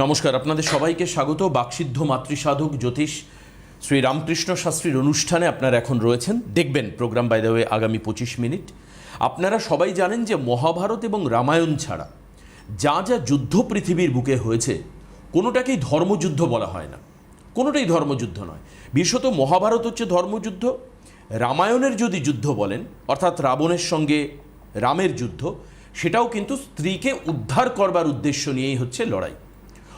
নমস্কার, আপনাদের সবাইকে স্বাগত। বাকসিদ্ধ মাতৃসাধক জ্যোতিষ শ্রী রামকৃষ্ণ শাস্ত্রীর অনুষ্ঠানে আপনারা এখন রয়েছেন, দেখবেন প্রোগ্রাম বাই দ্য ওয়ে আগামী 25 মিনিট। আপনারা সবাই জানেন যে মহাভারত এবং রামায়ণ ছাড়া যা যা যুদ্ধ পৃথিবীর বুকে হয়েছে কোনোটাকেই ধর্মযুদ্ধ বলা হয় না, কোনোটাই ধর্মযুদ্ধ নয়। বিশেষত মহাভারত হচ্ছে ধর্মযুদ্ধ। রামায়ণের যদি যুদ্ধ বলেন, অর্থাৎ রাবণের সঙ্গে রামের যুদ্ধ, সেটাও কিন্তু স্ত্রীকে উদ্ধার করবার উদ্দেশ্য নিয়েই হচ্ছে লড়াই।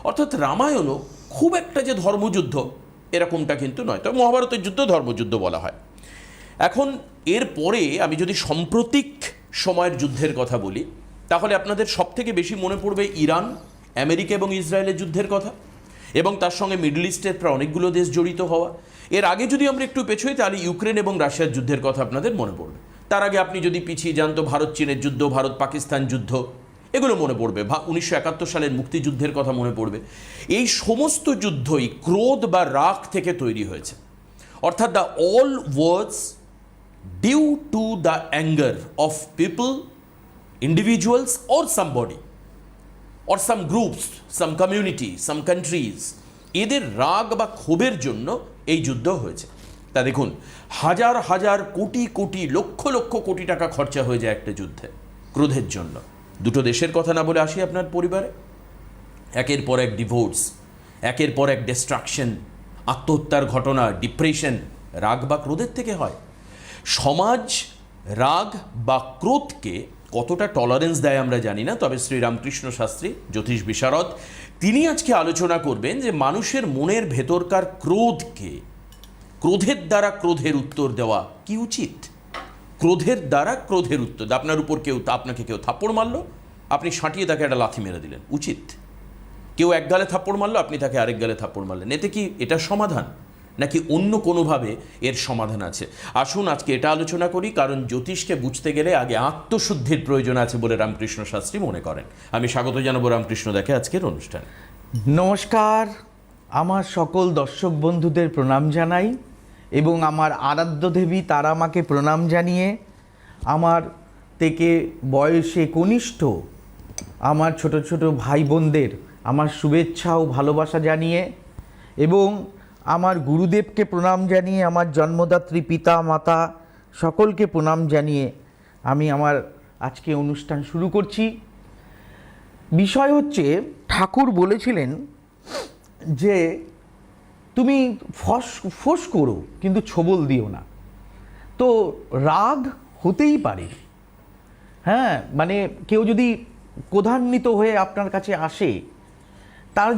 অর্থাৎ রামায়ণও খুব একটা যে ধর্মযুদ্ধ এরকমটা কিন্তু নয়, তবে মহাভারতের যুদ্ধ ধর্মযুদ্ধ বলা হয়। এখন এর পরে আমি যদি সাম্প্রতিক সময়ের যুদ্ধের কথা বলি, তাহলে আপনাদের সবথেকে বেশি মনে পড়বে ইরান, আমেরিকা এবং ইসরায়েলের যুদ্ধের কথা, এবং তার সঙ্গে মিডল ইস্টের প্রায় অনেকগুলো দেশ জড়িত হওয়া। এর আগে যদি আমরা একটু পেছোই, তাহলে ইউক্রেন এবং রাশিয়ার যুদ্ধের কথা আপনাদের মনে পড়বে। তার আগে আপনি যদি পিছিয়ে যান তো ভারত চীনের যুদ্ধ, ভারত পাকিস্তান যুদ্ধ, এগুলো মনে পড়বে। 1971 সালের মুক্তিযুদ্ধের কথা মনে পড়বে। এই সমস্ত যুদ্ধই ক্রোধ বা রাগ থেকে তৈরি হয়েছে। অর্থাৎ the all wars due to the anger of people, individuals or somebody or some groups, some community, some countries, এদের রাগ বা ক্ষোভের জন্য এই যুদ্ধ হয়েছে। তা দেখুন, হাজার হাজার কোটি কোটি লক্ষ লক্ষ কোটি টাকা খরচা হয়ে যায় একটা যুদ্ধে ক্রোধের জন্য। দুটো দেশের কথা না বলে আসি আপনার পরিবারে, একের পর এক ডিভোর্স, একের পর এক ডিস্ট্রাকশন, আত্মহত্যার ঘটনা, ডিপ্রেশন, রাগ বা ক্রোধের থেকে হয়। সমাজ রাগ বা ক্রোধকে কতটা টলারেন্স দেয় আমরা জানি না, তবে শ্রীরামকৃষ্ণ শাস্ত্রী জ্যোতিষ বিশারদ তিনি আজকে আলোচনা করবেন যে মানুষের মনের ভেতরকার ক্রোধকে, ক্রোধের দ্বারা ক্রোধের উত্তর দেওয়া কি উচিত। ক্রোধের দ্বারা ক্রোধের উত্তর, আপনার উপর আপনাকে কেউ থাপ্পড় মারলো, আপনি সাঁটিয়ে তাকে একটা লাথি মেরে দিলেন, উচিত? কেউ এক গালে থাপ্পড় মারলো, আপনি তাকে আরেক গালে থাপ্পড় মারলেন, এতে কি এটা সমাধান, নাকি অন্য কোনোভাবে এর সমাধান আছে? আসুন আজকে এটা আলোচনা করি, কারণ জ্যোতিষকে বুঝতে গেলে আগে আত্মশুদ্ধির প্রয়োজন আছে বলে রামকৃষ্ণ শাস্ত্রী মনে করেন। আমি স্বাগত জানাবো রামকৃষ্ণ দাকে আজকের অনুষ্ঠানে। নমস্কার, আমার সকল দর্শক বন্ধুদের প্রণাম জানাই এবং আমার আরাধ্য দেবী তারা মাকে প্রণাম জানিয়ে, আমার থেকে বয়সে কনিষ্ঠ আমার ছোট ছোট ভাই বোনদের আমার শুভেচ্ছা ও ভালোবাসা জানিয়ে, এবং আমার গুরুদেবকে প্রণাম জানিয়ে, আমার জন্মদাত্রী পিতা মাতা সকলকে প্রণাম জানিয়ে আমি আমার আজকে অনুষ্ঠান শুরু করছি। বিষয় হচ্ছে, ঠাকুর বলেছিলেন যে তুমি ফোঁস করো কিন্তু ছোবল দিও না। তো রাগ হতেই পারে, হ্যাঁ, মানে কেউ যদি ক্রোধান্বিত হয়ে আপনার কাছে আসে, তার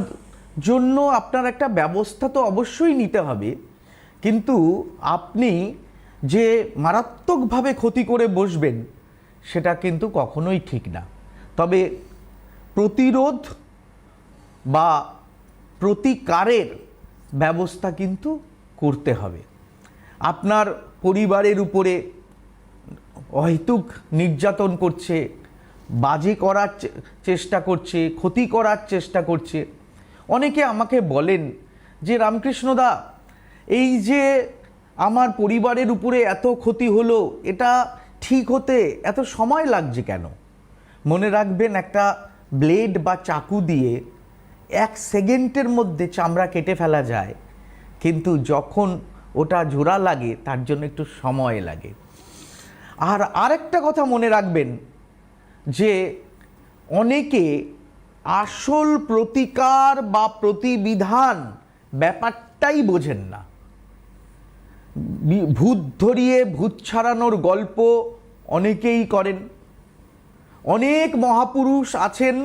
জন্য আপনার একটা ব্যবস্থা তো অবশ্যই নিতে হবে, কিন্তু আপনি যে মারাত্মকভাবে ক্ষতি করে বসবেন সেটা কিন্তু কখনোই ঠিক না। তবে প্রতিরোধ বা প্রতিকারের ব্যবস্থা কিন্তু করতে হবে। আপনার পরিবারের উপরে অহেতুক নির্যাতন করছে, বাজে করার চেষ্টা করছে, ক্ষতি করার চেষ্টা করছে। অনেকে আমাকে বলেন যে রামকৃষ্ণদা, এই যে আমার পরিবারের উপরে এত ক্ষতি হলো, এটা ঠিক হতে এত সময় লাগছে কেন? মনে রাখবেন, একটা ব্লেড বা চাকু দিয়ে 1 সেকেন্ডের মধ্যে চামড়া কেটে ফেলা যায়, কিন্তু যখন ওটা জোড়া লাগে তার জন্য একটু সময় লাগে। আর আরেকটা কথা মনে রাখবেন যে অনেকে আসল প্রতিকার বা প্রতিবিধান ব্যাপারটাই বোঝেন না। ভূত ধরিয়ে ভূত ছাড়ানোর গল্প অনেকেই করেন। অনেক মহাপুরুষ আছেন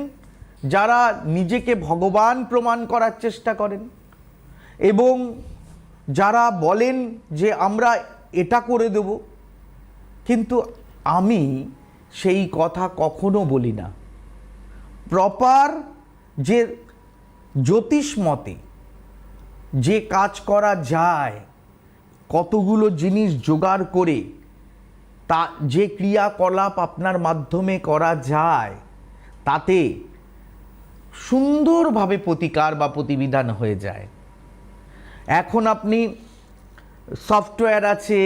যারা নিজেকে ভগবান প্রমাণ করার চেষ্টা করেন, এবং যারা বলেন যে আমরা এটা করে দেব, কিন্তু আমি সেই কথা কখনো বলি না। প্রপার যে জ্যোতিষ মতে যে কাজ করা যায়, কতগুলো জিনিস জোগাড় করে তা যে ক্রিয়াকলাপ আপনার মাধ্যমে করা যায়, তাতে সুন্দরভাবে প্রতিকার বা প্রতিবিধান হয়ে যায়। এখন আপনি সফটওয়্যার আছে,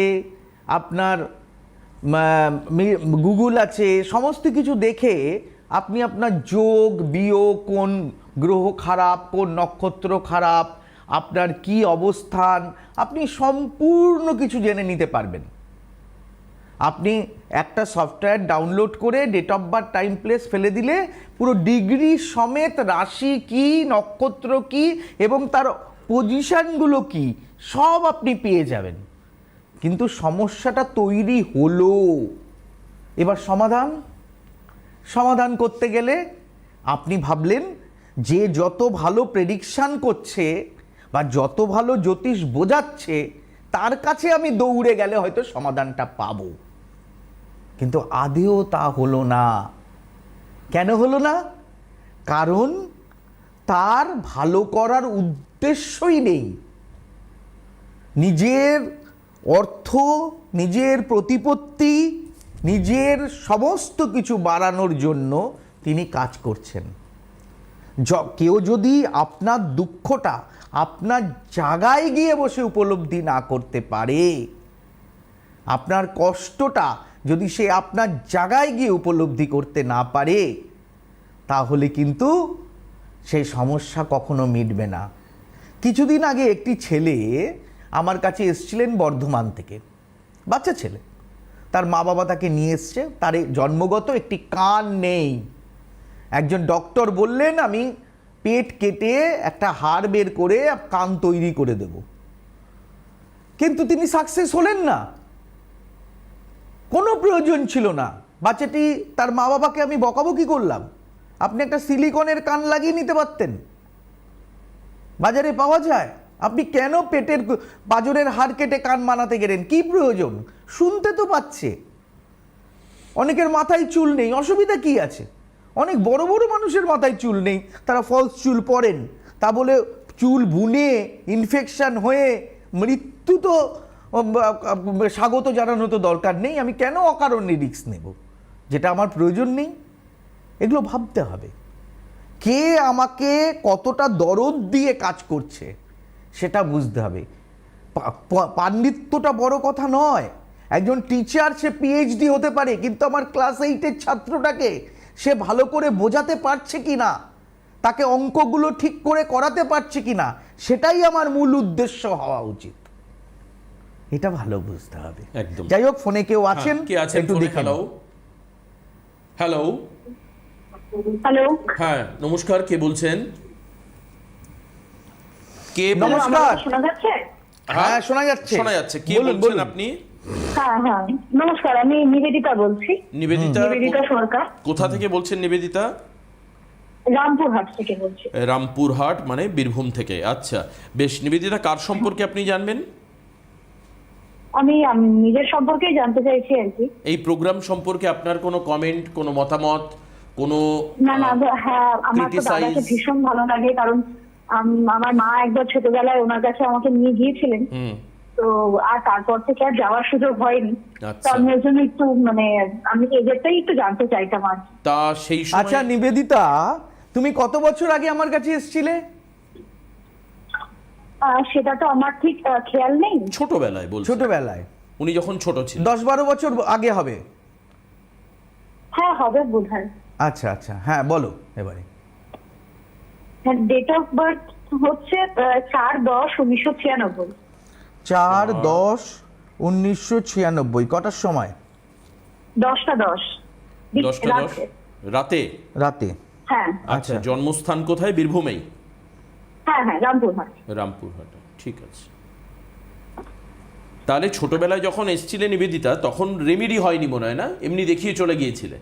আপনার গুগল আছে, সমস্ত কিছু দেখে আপনি আপনার যোগ বিয়োগ কোণ গ্রহ খারাপ, কোন নক্ষত্র খারাপ, আপনার কি অবস্থান, আপনি সম্পূর্ণ কিছু জেনে নিতে পারবেন। আপনি একটা সফটওয়্যার ডাউনলোড করে date of birth, time, place ফেলে দিলে পুরো ডিগ্রি সমেত রাশি কি, নক্ষত্র কি এবং তার পজিশনগুলো কি সব আপনি পেয়ে যাবেন। কিন্তু সমস্যাটা তৈরি হলো, এবার সমাধান করতে গেলে আপনি ভাবলেন যে যত ভালো প্রেডিকশান করছে বা যত ভালো জ্যোতিষ বোঝাচ্ছে তার কাছে আমি দৌড়ে গেলে হয়তো সমাধানটা পাবো, কিন্তু আদেও তা হলো না। কেন হলো না? কারণ তার ভালো করার উদ্দেশ্যই নেই। নিজের অর্থ, নিজের প্রতিপত্তি, নিজের সমস্ত কিছু বাড়ানোর জন্য তিনি কাজ করছেন। কেউ যদি আপনার দুঃখটা আপনার জায়গায় গিয়ে বসে উপলব্ধি না করতে পারে, আপনার কষ্টটা যদি সে আপনার জায়গায় গিয়ে উপলব্ধি করতে না পারে, তাহলে কিন্তু সেই সমস্যা কখনো মিটবে না। কিছুদিন আগে একটি ছেলে আমার কাছে এসেছিলেন বর্ধমান থেকে, বাচ্চা ছেলে, তার মা বাবা তাকে নিয়ে এসছে, তার জন্মগত একটি কান নেই। একজন ডক্টর বললেন আমি পেট কেটে একটা হাড় বের করে কান তৈরি করে দেব, কিন্তু তিনি সাকসেস হলেন না। কোনো প্রয়োজন ছিল না। বাচ্চাটি, তার মা বাবাকে আমি বকাবকি করলাম, আপনি একটা সিলিকনের কান লাগিয়ে নিতে পারতেন, বাজারে পাওয়া যায়, আপনি কেন পেটের পাঁজরের হাড় কেটে কান বানাতে গেলেন? কি প্রয়োজন? শুনতে তো পাচ্ছে। অনেকের মাথায় চুল নেই, অসুবিধা কি আছে? অনেক বড় বড় মানুষের মাথায় চুল নেই, তারা ফলস চুল পরেন, তা বলে চুল বুনে ইনফেকশন হয়ে মৃত্যু তো স্বাগত জানানো তো দরকার নেই। আমি কেন অকারণে রিস্ক নেব যেটা আমার প্রয়োজন নেই? এগুলো ভাবতে হবে। কে আমাকে কতটা দরদ দিয়ে কাজ করছে সেটা বুঝতে হবে। পাণ্ডিত্যটা বড় কথা নয়। একজন টিচার, সে পিএইচডি হতে পারে, কিন্তু আমার ক্লাস 8-এর ছাত্রটাকে সে ভালো করে বোঝাতে পারছে কি না, তাকে অঙ্কগুলো ঠিক করে করাতে পারছে কি না, সেটাই আমার মূল উদ্দেশ্য হওয়া উচিত। এটা ভালো বুঝতে হবে। একদম। যাই হোক, ফোনে কেউ আছেন, কে আছেন? একটু দেখে হ্যালো হ্যালো হ্যালো, হ্যাঁ নমস্কার, কে বলছেন? কে নমস্কার। শোনা যাচ্ছে? হ্যাঁ, শোনা যাচ্ছে। শোনা যাচ্ছে। কে বলুন, বলছেন বলুন। আপনি? হ্যাঁ হ্যাঁ, নমস্কার, আমি নিবেদিতা বলছি। নিবেদিতা নিবেদিতা সরকার, কোথা থেকে বলছেন নিবেদিতা? রামপুরহাট থেকে বলছি। রামপুরহাট মানে বীরভূম থেকে। আচ্ছা বেশ। নিবেদিতা, কার সম্পর্কে আপনি জানবেন? আমি নিজের সম্পর্কেই জানতে চাইছি আর কি। এই প্রোগ্রাম সম্পর্কে আপনার কোনো কমেন্ট, কোনো মতামত, কোনো না না, হ্যাঁ, আমার তো criticize? দাদাকে ভীষণ ভালো লাগে, কারণ আমার মা একবার ছোটবেলায় ওনার কাছে আমাকে নিয়ে গিয়েছিলেন, তো আর তারপর থেকে আর যাওয়ার সুযোগ হয়নি। তো আচ্ছা। আমি ওই জন্য একটু আমি এদেরটাই একটু জানতে চাইতাম আর কি। তা সেই সময় আচ্ছা নিবেদিতা, তুমি কত বছর আগে আমার কাছে এসেছিলে? সেটা তো আমার ঠিক খেয়াল নেই। ছোটবেলায় বলছেন? ছোটবেলায়, উনি যখন ছোট ছিলেন। 10-12 বছর আগে হবে। হ্যাঁ, হবে বোধহয়। আচ্ছা আচ্ছা, হ্যাঁ বলো এবারে। ডেট অফ বার্থ হচ্ছে 4/10/1996। 4/10/1996। কটার সময়? 10টা 10 10টা 10 রাতে? রাতে। হ্যাঁ আচ্ছা, জন্মস্থান কোথায়? বীরভূমেই? হ্যাঁ হ্যাঁ, রামপুরহাট। রামপুরহাট, ঠিক আছে। তাহলে ছোটবেলায় যখন এসেছিলে নিবেদিতা, তখন রেমেডি হয়নি মনে হয়, না এমনি দেখিয়ে চলে গিয়েছিলে?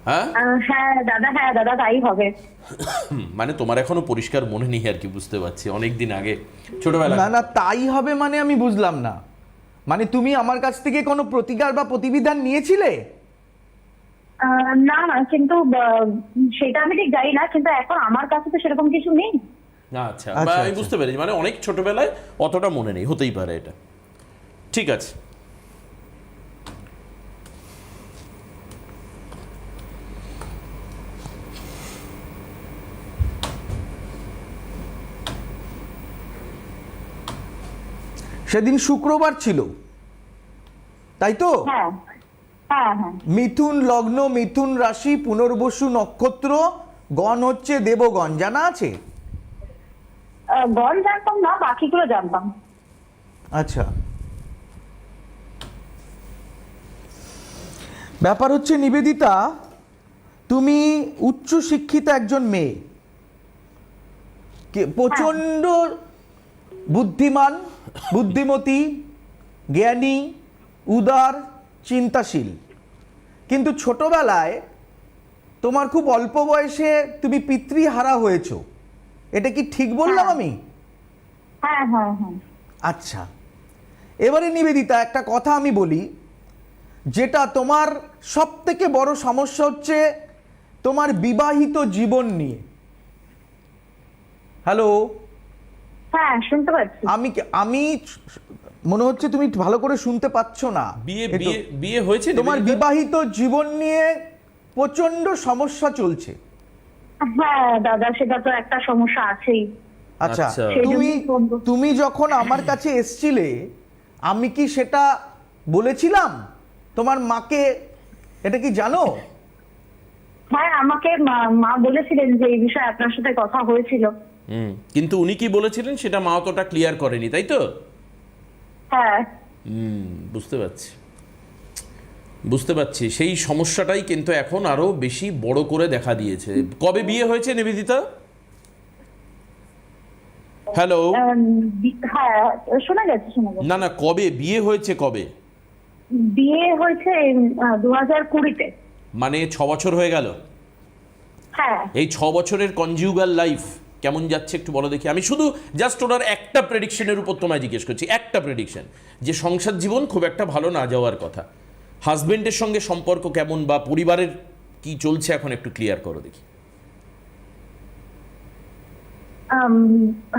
হ্যাঁ হ্যাঁ দাদা তাই হবে। মানে তোমার এখনো পরিষ্কার মনে নেই আর কি, বুঝতে পারছি, অনেক দিন আগে ছোটবেলা। না না, তাই হবে মানে আমি বুঝলাম না। মানে তুমি আমার কাছ থেকে কোনো প্রতিকার বা প্রতিবিধান নিয়েছিলে? না না, কিন্তু সেটা আমি ঠিক জানি না, কিন্তু এখন আমার কাছে তো সেরকম কিছু নেই। আচ্ছা, আচ্ছা, আমি বুঝতে পেরেছি, মানে অনেক ছোটবেলায় অতটা মনে নেই, হতেই পারে এটা। ঠিক আছে। সেদিন শুক্রবার ছিল, তাই তো? হ্যাঁ হ্যাঁ হ্যাঁ। মিথুন লগ্ন, মিথুন রাশি, পুনর্বসু নক্ষত্র, গণ হচ্ছে দেবগণ, জানা আছে? গণ জানতাম না, বাকিগুলো জানতাম। আচ্ছা, ব্যাপার হচ্ছে নিবেদিতা, তুমি উচ্চ শিক্ষিত একজন মেয়ে, প্রচণ্ড বুদ্ধিমান, বুদ্ধিমতী, জ্ঞানী, উদার, চিন্তাশীল, কিন্তু ছোটবেলায় তোমার খুব অল্প বয়সে তুমি পিতৃহারা হয়েছো। এটা কি ঠিক বললাম আমি? হ্যাঁ হ্যাঁ হ্যাঁ। আচ্ছা, এবারে নিবেদিতা একটা কথা আমি বলি, যেটা তোমার সব থেকে বড় সমস্যা হচ্ছে তোমার বিবাহিত জীবন নিয়ে। হ্যালো, হ্যাঁ শুনতে পাচ্ছি। আমি মনে হচ্ছে তুমি ভালো করে শুনতে পাচ্ছ না। বিয়ে হয়েছে তোমার বিবাহিত জীবন নিয়ে প্রচন্ড সমস্যা চলছে। হ্যাঁ দাদা, সেটা তো একটা সমস্যা আছেই। আচ্ছা, আচ্ছা। তুমি যখন আমার কাছে এসছিলে, আমি কি সেটা বলেছিলাম তোমার মাকে? এটা কি জানো? হ্যাঁ, আমাকে মা বলেছিলেন যে এই বিষয়ে আপনার সাথে কথা হয়েছিল। কিন্তু উনি কি বলেছিলেন সেটা মা অতটা ক্লিয়ার করেনি, তাই তো? হ্যাঁ। বুঝতে পারছি সেই সমস্যাটাই কিন্তু এখন আরো বেশি বড় করে দেখা দিয়েছে। কবে বিয়ে হয়েছে নিবেদিতা? হ্যালো, হ্যাঁ শোনা যাচ্ছে। না কবে বিয়ে হয়েছে? কবে বিয়ে হয়েছে? 2020-তে। মানে 6 বছর হয়ে গেল। হ্যাঁ। এই 6 বছরের কনজিউগাল লাইফ কেমন যাচ্ছে একটু বলো দেখি। আমি শুধু জাস্ট ওনার একটা প্রেডিকশনের উপর তোমায় জিজ্ঞেস করছি, একটা প্রেডিকশন, যে সংসার জীবন খুব একটা ভালো না যাওয়ার কথা। হাজবেন্ডের সঙ্গে সম্পর্ক কেমন বা পরিবারের কি চলছে এখন একটু ক্লিয়ার করো দেখি।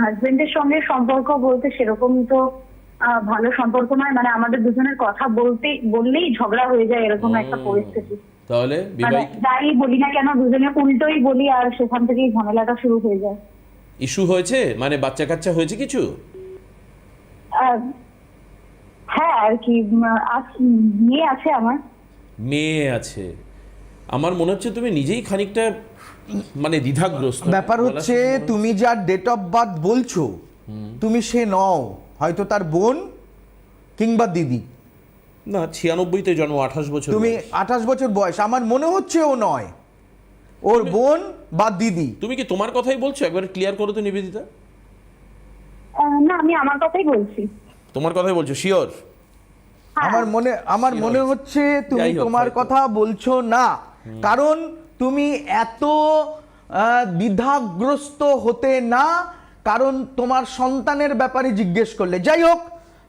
হাজবেন্ডের সঙ্গে সম্পর্ক বলতে সেরকম তো ভালো সম্পর্ক নয়, মানে আমাদের দুজনের কথা বললেই ঝগড়া হয়ে যায়, এরকম একটা পরিস্থিতি। তাহলে যাই বলি না কেন দুজনে উল্টোই বলি, আর সেখান থেকেই ঝামেলাটা শুরু হয়ে যায়। ইস্যু হয়েছে মানে বাচ্চা কাচ্চা হয়েছে কিছু? হ্যাঁ আর কি, মেয়ে আছে আমার। মেয়ে আছে। আমার মনে হচ্ছে তুমি নিজেই খানিকটা মানে দ্বিধাগ্রস্ত। ব্যাপার হচ্ছে তুমি যার ডেট অফ বার্থ বলছো, তুমি সে নও, হয়তো তার বোন কিংবা দিদি। না, 96-তে জন্ম, 28 বছর। তুমি 28 বছর বয়স, আমার মনে হচ্ছে ও নয়, ওর বোন বা দিদি। তুমি কি তোমার কথাই বলছো? একবার ক্লিয়ার করো তো নিবেদিতা। না, আমি আমার কথাই বলছি। তোমার কথাই বলছো? শিওর? আমার মনে হচ্ছে তুমি তোমার কথা বলছো না, কারণ তুমি এত দ্বিধাগ্রস্ত হতে না, কারণ তোমার সন্তানের ব্যাপারে জিজ্ঞেস করলে। যাই হোক,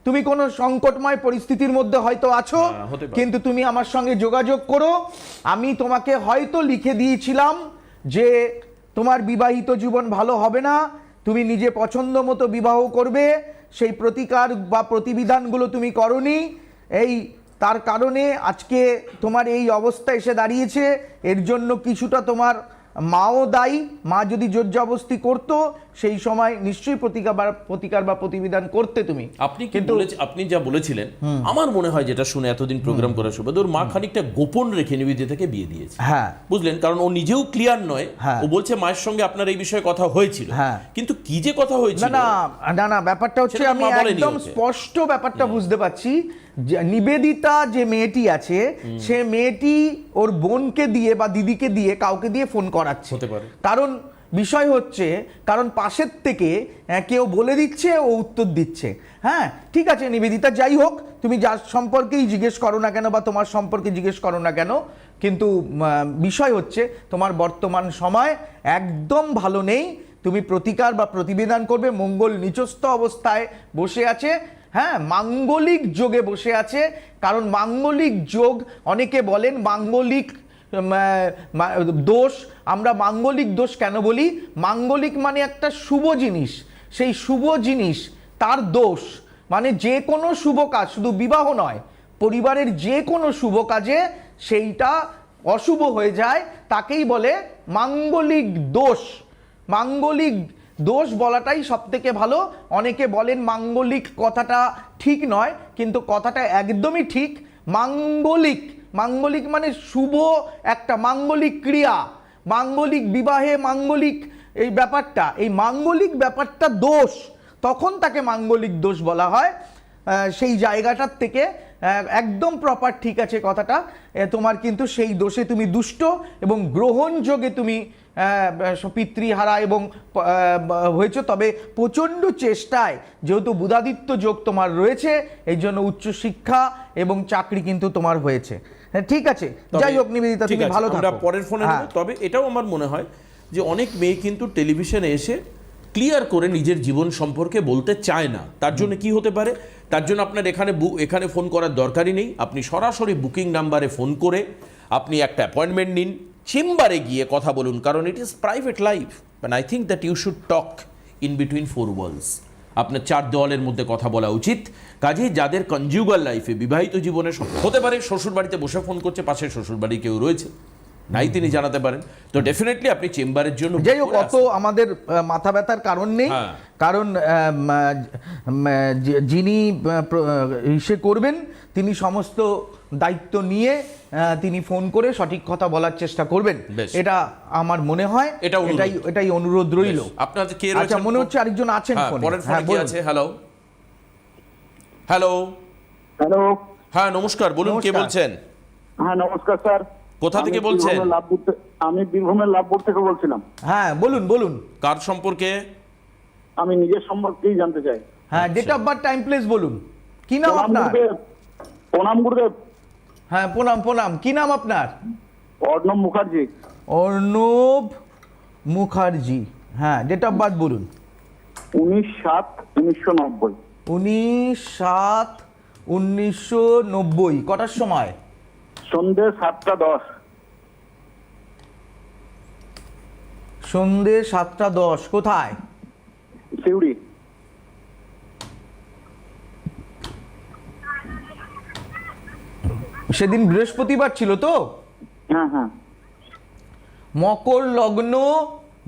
তুমি কোনো সংকটময় পরিস্থিতির মধ্যে হয়তো আছো, কিন্তু তুমি আমার সঙ্গে যোগাযোগ করো। আমি তোমাকে হয়তো লিখে দিয়েছিলাম যে তোমার বিবাহিত জীবন ভালো হবে না, তুমি নিজে পছন্দ মতো বিবাহ করবে, সেই প্রতিকার বা প্রতিবিধানগুলো তুমি করনি, এই তার কারণে আজকে তোমার এই অবস্থা এসে দাঁড়িয়েছে। এর জন্য কিছুটা তোমার মাও দায়ী। মা যদি জোরজবরদস্তি করতো সেই সময় নিশ্চয়ই প্রতিকার বা প্রতিবিধান করতে তুমি। আপনি যা বলেছিলেন, আমার মনে হয় যেটা শুনে এতদিন প্রোগ্রাম করার সুবাদে ওর মা খানিকটা গোপন রেখে নিবেদিতাকে বিয়ে দিয়েছে। হ্যাঁ, বুঝলেন? কারণ ও নিজেও ক্লিয়ার নয়। ও বলছে মায়ের সঙ্গে আপনার এই বিষয়ে কথা হয়েছিল, কিন্তু কি যে কথা হয়েছিল না ব্যাপারটা হচ্ছে আমি একদম স্পষ্ট ব্যাপারটা বুঝতে পারছি। নিবেদিতা যে মেয়েটি আছে, সে মেয়েটি ওর বোনকে দিয়ে বা দিদিকে দিয়ে কাউকে দিয়ে ফোন করাচ্ছে। হতে পারে। কারণ বিষয় হচ্ছে, কারণ পাশের থেকে কেউ বলে দিচ্ছে, ও উত্তর দিচ্ছে। হ্যাঁ ঠিক আছে নিবেদিতা, যাই হোক, তুমি যার সম্পর্কেই জিজ্ঞেস করো না কেন বা তোমার সম্পর্কে জিজ্ঞেস করো না কেন, কিন্তু বিষয় হচ্ছে তোমার বর্তমান সময় একদম ভালো নেই। তুমি প্রতিকার বা প্রতিবিধান করবে। মঙ্গল নিচস্থ অবস্থায় বসে আছে, হ্যাঁ, মাঙ্গলিক যোগে বসে আছে। কারণ মাঙ্গলিক যোগ, অনেকে বলেন মাঙ্গলিক দোষ। আমরা মাঙ্গলিক দোষ কেন বলি? মাঙ্গলিক মানে একটা শুভ জিনিস, সেই শুভ জিনিস তার দোষ। মানে যে কোনো শুভ কাজ, শুধু বিবাহ নয়, পরিবারের যে কোনো শুভ কাজে সেইটা অশুভ হয়ে যায়, তাকেই বলে মাঙ্গলিক দোষ। মাঙ্গলিক দোষ বলাটাই সব থেকে ভালো। অনেকে বলেন মাঙ্গলিক কথাটা ঠিক নয়, কিন্তু কথাটা একদমই ঠিক। মাঙ্গলিক মানে শুভ একটা মাঙ্গলিক ক্রিয়া, মাঙ্গলিক বিবাহে মাঙ্গলিক এই মাঙ্গলিক ব্যাপারটা দোষ, তখন তাকে মাঙ্গলিক দোষ বলা হয়। সেই জায়গাটার থেকে একদম প্রপার ঠিক আছে কথাটা, তোমার কিন্তু সেই দোষে তুমি দুষ্ট এবং গ্রহণযোগে তুমি পিতৃহারা এবং হয়েছে। তবে প্রচণ্ড চেষ্টায়, যেহেতু বুধাদিত্য যোগ তোমার রয়েছে, এই জন্য উচ্চশিক্ষা এবং চাকরি কিন্তু তোমার হয়েছে। ঠিক আছে, যাই হোক নিবেদিতা, তুমি ভালো থাকো। আমরা পরের ফোনে নেব। তবে এটাও আমার মনে হয় যে অনেক মেয়ে কিন্তু টেলিভিশনে এসে ক্লিয়ার করে নিজের জীবন সম্পর্কে বলতে চায় না। তার জন্য কি হতে পারে? তার জন্য আপনার এখানে ফোন করার দরকারই নেই। আপনি সরাসরি বুকিং নাম্বারে ফোন করে আপনি একটা অ্যাপয়েন্টমেন্ট নিন, চেম্বারে গিয়ে কথা বলুন, কারণ it is private life and I think that you should talk in between four walls. আপনার চার দেওয়ালের মধ্যে কথা বলা উচিত। কাজেই যাদের কনজুগাল লাইফে, বিবাহিত জীবনে হতে পারে শ্বশুর বাড়িতে বসে ফোন করছে, পাশে শ্বশুর বাড়ি কেউ রয়েছে নাই, তিনি জানাতে পারেন, তো ডেফিনেটলি আপনি চেম্বারের জন্য। যাই হোক, অত আমাদের মাথা ব্যথার কারণ নেই, কারণ যিনি ইসে করবেন তিনি সমস্ত দায়িত্ব নিয়ে তিনি ফোন করে সঠিক কথা বলার চেষ্টা করবেন, এটা আমার মনে হয়। এটাই অনুরোধ রইল। আপনার কে রয়েছে? আচ্ছা, মনে হচ্ছে আরেকজন আছেন ফোনে। পরের ফোনে কি আছে? হ্যালো হ্যালো হ্যালো, হ্যাঁ নমস্কার, বলুন কে বলছেন? হ্যাঁ নমস্কার স্যার। কোথা থেকে বলছেন? আমি বীরভূমের লাভপুর থেকে বলছিলাম। হ্যাঁ বলুন। কার সম্পর্কে? আমি নিজের সম্পর্কেই জানতে চাই। হ্যাঁ, date of birth, time, place বলুন। কি নাম আপনার? প্রণাম গুরুদেব। হ্যাঁ প্রণাম। কি নাম আপনার? অর্ণব মুখার্জি। অর্ণব মুখার্জি। হ্যাঁ, ডেট অফ বার্থ বলুন। 19/7/1990। 19/7/1990। কটার সময়? সন্ধ্যে 7টা 10। সন্ধ্যে 7টা 10। কোথায়? সিউড়ি। সেদিন বৃহস্পতিবার ছিল তো? হ্যাঁ। মকর লগ্ন,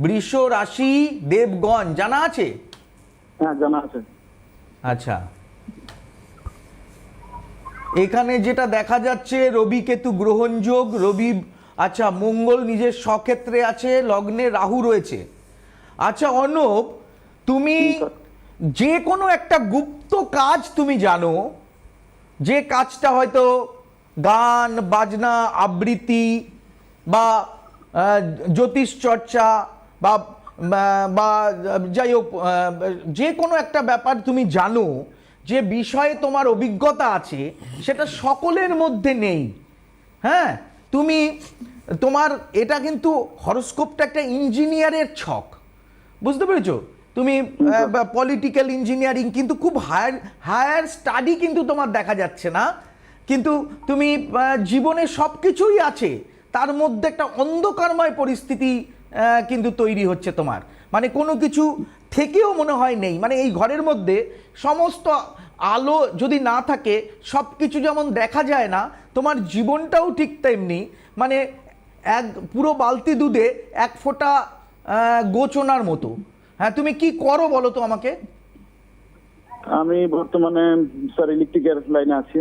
বৃষ রাশি, দেবগণ, জানা আছে? হ্যাঁ জানা আছে। আচ্ছা, এখানে যেটা দেখা যাচ্ছে রবি কেতু গ্রহণযোগ, আচ্ছা মঙ্গল নিজের স্বক্ষেত্রে আছে, লগ্নে রাহু রয়েছে। আচ্ছা অর্ণব, তুমি যে কোনো একটা গুপ্ত কাজ তুমি জানো, যে কাজটা হয়তো গান বাজনা, আবৃত্তি বা জ্যোতিষ চর্চা বা যাই হোক, যে কোনো একটা ব্যাপার তুমি জানো, যে বিষয়ে তোমার অভিজ্ঞতা আছে, সেটা সকলের মধ্যে নেই। হ্যাঁ, তোমার এটা কিন্তু হরোস্কোপটা একটা ইঞ্জিনিয়ারের ছক, বুঝতে পেরেছো? তুমি পলিটিক্যাল ইঞ্জিনিয়ারিং, কিন্তু খুব হায়ার স্টাডি কিন্তু তোমার দেখা যাচ্ছে না, কিন্তু তুমি জীবনে সব কিছুই আছে, তার মধ্যে একটা অন্ধকারময় পরিস্থিতি কিন্তু তৈরি হচ্ছে তোমার, মানে কোনো কিছু থেকেও মনে হয় নেই। মানে এই ঘরের মধ্যে সমস্ত আলো যদি না থাকে, সব কিছু যেমন দেখা যায় না, তোমার জীবনটাও ঠিক তেমনি, মানে পুরো বালতি দুধে এক ফোঁটা গোচনার মতো। হ্যাঁ, তুমি কি করো বলো তো আমাকে? আমি বর্তমানে স্যার ইলেকট্রিক্যাল লাইনে আছি।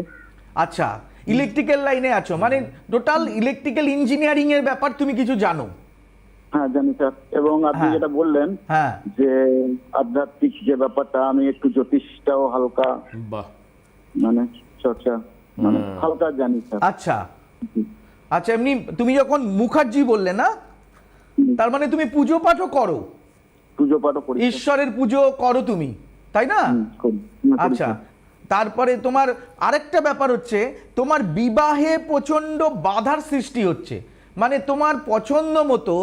আচ্ছা, ইলেকট্রিক্যাল লাইনে আছো, মানে টোটাল ইলেকট্রিক্যাল ইঞ্জিনিয়ারিং এর ব্যাপার তুমি কিছু জানো? হ্যাঁ জানি স্যার। এবং আপনি যেটা বললেন যে আধ্যাত্মিক যে ব্যাপারটা, আমি একটু জ্যোতিষটাও হালকা মানে চর্চা মানে হালকা জানি স্যার। আচ্ছা, এমনি তুমি যখন মুখার্জি বললে না, তার মানে তুমি পুজো পাঠও করো? পুজো পাঠও করি, ঈশ্বরের পুজো করো তুমি, তাই না? আচ্ছা, তারপরে তোমার আরেকটা ব্যাপার হচ্ছে, তোমার বিবাহে প্রচন্ড বাধার সৃষ্টি হচ্ছে, মানে তোমার পছন্দ মতো,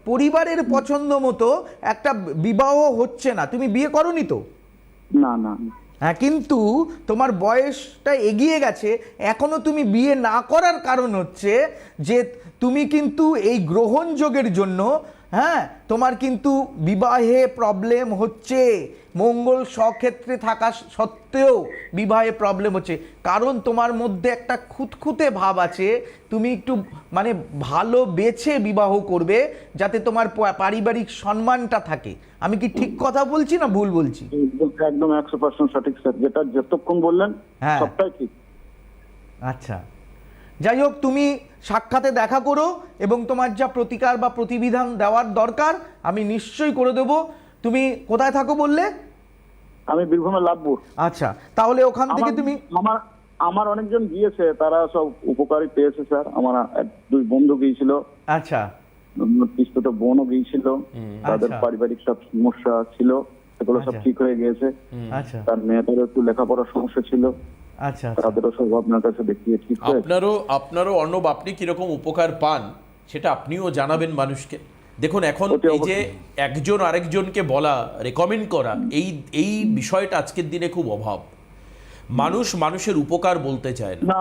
পরিবারের পছন্দ মতো একটা বিবাহ হচ্ছে না। তুমি বিয়ে করোনি তো? না। হ্যাঁ, কিন্তু তোমার বয়সটা এগিয়ে গেছে, এখনো তুমি বিয়ে না করার কারণ হচ্ছে যে তুমি কিন্তু এই গ্রহণযোগের জন্য, হ্যাঁ, তোমার কিন্তু বিবাহে প্রবলেম হচ্ছে, মঙ্গল স্বক্ষেত্রে থাকা সত্ত্বেও বিবাহে প্রবলেম হচ্ছে, কারণ তোমার মধ্যে একটা খুঁতখুঁতে ভাব আছে। তুমি একটু মানে ভালো বেছে বিবাহ করবে, যাতে তোমার পারিবারিক সম্মানটা থাকে। আমি কি ঠিক কথা বলছি না ভুল বলছি? একদম 100% সঠিক স্যার, যেটা যতক্ষণ বললেন সবটাই ঠিক। আচ্ছা, যাই হোক, তুমি সাক্ষাতে দেখা করো এবং তোমার যা প্রতিকার বা প্রতিবিধান দেওয়ার দরকার আমি নিশ্চয়ই করে দেব। তুমি কোথায় থাকো বললে? আমি বীরভূমের লাভপুর। আচ্ছা, তাহলে ওখান থেকে তুমি আমার অনেকজন গিয়েছে, তারা সব উপকারী পেয়েছে স্যার। আমার দুই বন্ধু গিয়েছিল, আচ্ছা, পিস্তত বোনও গিয়েছিল, তাদের আচ্ছা। পারিবারিক সব সমস্যা ছিল, সেগুলো সব আচ্ছা। ঠিক হয়ে গিয়েছে। আচ্ছা তার মেয়েটারও একটু লেখাপড়ার সমস্যা ছিল, আচ্ছা তাদেরও সব আপনার কাছে দেখিয়ে ঠিক হয়ে। আপনারও অর্ণব, আপনি কিরকম উপকার পান সেটা আপনিও জানাবেন মানুষকে। দেখুন, এখন অতি এই যে একজন আরেকজনকে বলা, রেকমেন্ড করা, এই বিষয়টা আজকের দিনে খুব অভাব। মানুষ মানুষের উপকার বলতে চায় না। না,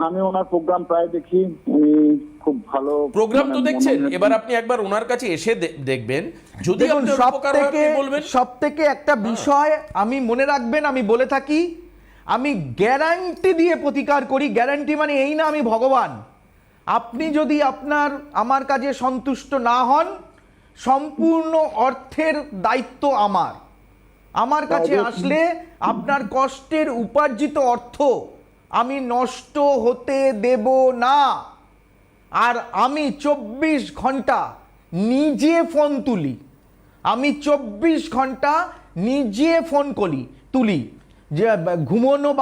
আমি ওনার প্রোগ্রাম প্রায় দেখি, উনি খুব ভালো প্রোগ্রাম তো মানে দেখছেন, মনে- এবার আপনি একবার ওনার কাছে এসে দেখবেন, যদি দেখুন, আপনার উপকার হয় আপনি বলবেন। সব থেকে একটা বিষয় আমি মনে রাখবেন, আমি বলে থাকি, আমি গ্যারান্টি দিয়ে প্রতিকার করি। গ্যারান্টি মানে এই না আমি ভগবান। আপনি যদি আমার কাজে সন্তুষ্ট না হন, সম্পূর্ণ অর্থের দায়িত্ব আমার কাছে আসলে আপনার কষ্টের উপার্জিত অর্থ আমি নষ্ট হতে দেব না। আর আমি 24 ঘন্টা নিজে ফোন তুলি, আমি 24 ঘন্টা নিজে ফোন তুলি, যে ঘুমোনো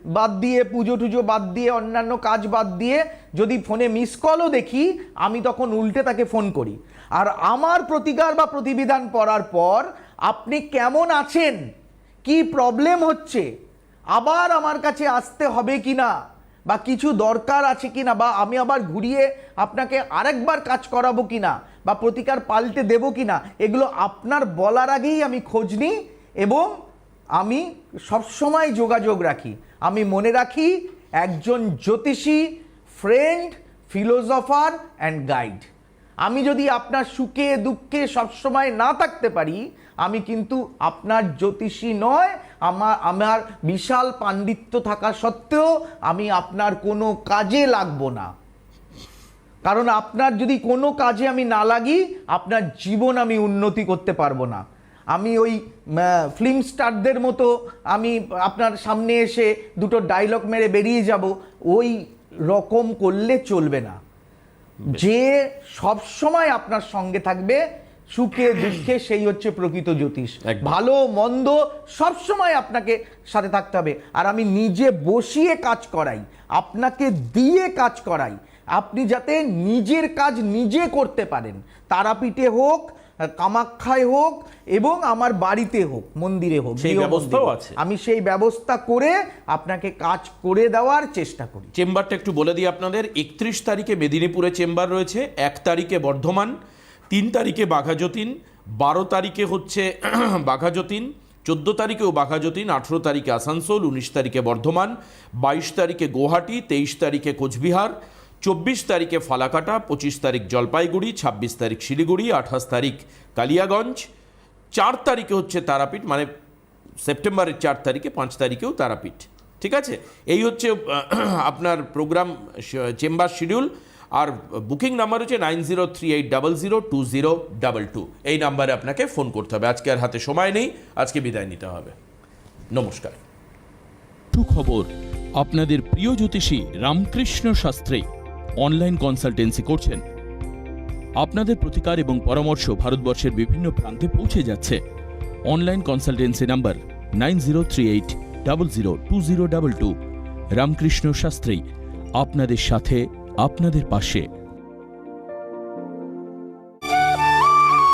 বাদ দিয়ে, পুজো টুজো বাদ দিয়ে, অন্যান্য কাজ বাদ দিয়ে যদি ফোনে মিস কলও দেখি, আমি তখন উল্টে তাকে ফোন করি। আর আমার প্রতিকার বা প্রতিবিধান পড়ার পর আপনি কেমন আছেন, কি প্রবলেম হচ্ছে, আবার আমার কাছে আসতে হবে কিনা, বা কিছু দরকার আছে কিনা, বা আমি আবার ঘুরিয়ে আপনাকে আরেকবার কাজ করাবো কিনা, বা প্রতিকার পাল্টে দেব কিনা, এগুলো আপনার বলার আগেই আমি খোঁজ নিই এবং আমি সবসময় যোগাযোগ রাখি। আমি মনে রাখি একজন জ্যোতিষী, ফ্রেন্ড, ফিলোসফার অ্যান্ড গাইড। আমি যদি আপনার সুখে দুঃখে সবসময় না থাকতে পারি, আমি কিন্তু আপনার জ্যোতিষী নয়। আমার বিশাল পাণ্ডিত্য থাকা সত্ত্বেও আমি আপনার কোনো কাজে লাগবো না। কারণ আপনার যদি কোনো কাজে আমি না লাগি, আপনার জীবন আমি উন্নতি করতে পারবো না। আমি ওই ফিল্ম স্টারদের মতো আমি আপনার সামনে এসে দুটো ডায়লগ মেরে বেরিয়ে যাব, ওই রকম করলে চলবে না। যে সব সময় আপনার সঙ্গে থাকবে সুখে দুঃখে, সেই হচ্ছে প্রকৃত জ্যোতিষ। ভালো মন্দ সব সময় আপনাকে সাথে থাকতে হবে। আর আমি নিজে বসিয়ে কাজ করাই, আপনাকে দিয়ে কাজ করাই, আপনি যাতে নিজের কাজ নিজে করতে পারেন। তারাপীঠে হোক, কামাখ্যায় হোক, এবং আমার বাড়িতে হোক, মন্দিরে হোক, সেই ব্যবস্থাও আছে। আমি সেই ব্যবস্থা করে আপনাকে কাজ করে দেওয়ার চেষ্টা করি। চেম্বারটা একটু বলে দিই আপনাদের। 31 তারিখে মেদিনীপুরে চেম্বার রয়েছে, 1 তারিখে বর্ধমান, 3 তারিখে বাঘাযতীন, 12 তারিখে হচ্ছে বাঘাযতীন, 14 তারিখেও বাঘাযতীন, 18 তারিখে আসানসোল, 19 তারিখে বর্ধমান, 22 তারিখে গুয়াহাটি, 23 তারিখে কোচবিহার, 24 তারিখে ফালাকাটা, 25 তারিখ জলপাইগুড়ি, 26 তারিখ শিলিগুড়ি, 28 তারিখ কালিয়াগঞ্জ, 4 তারিখে হচ্ছে তারাপীঠ, মানে সেপ্টেম্বরের 4 তারিখে, 5 তারিখেও তারাপীঠ। ঠিক আছে, এই হচ্ছে আপনার প্রোগ্রাম চেম্বার শিডিউল। আর বুকিং নাম্বার হচ্ছে 9038002022। এই নাম্বারে আপনাকে ফোন করতে হবে। আজকে আর হাতে সময় নেই, আজকে বিদায় নিতে হবে। নমস্কার। সুখবর, আপনাদের প্রিয় জ্যোতিষী রামকৃষ্ণ শাস্ত্রী অনলাইন কনসালটেন্সি করছেন। আপনাদের প্রতিকার এবং পরামর্শ ভারতবর্ষের বিভিন্ন প্রান্তে পৌঁছে যাচ্ছে। Online consultancy number 9038002022। Ramakrishna Shastri আপনাদের সাথে, আপনাদের পাশে।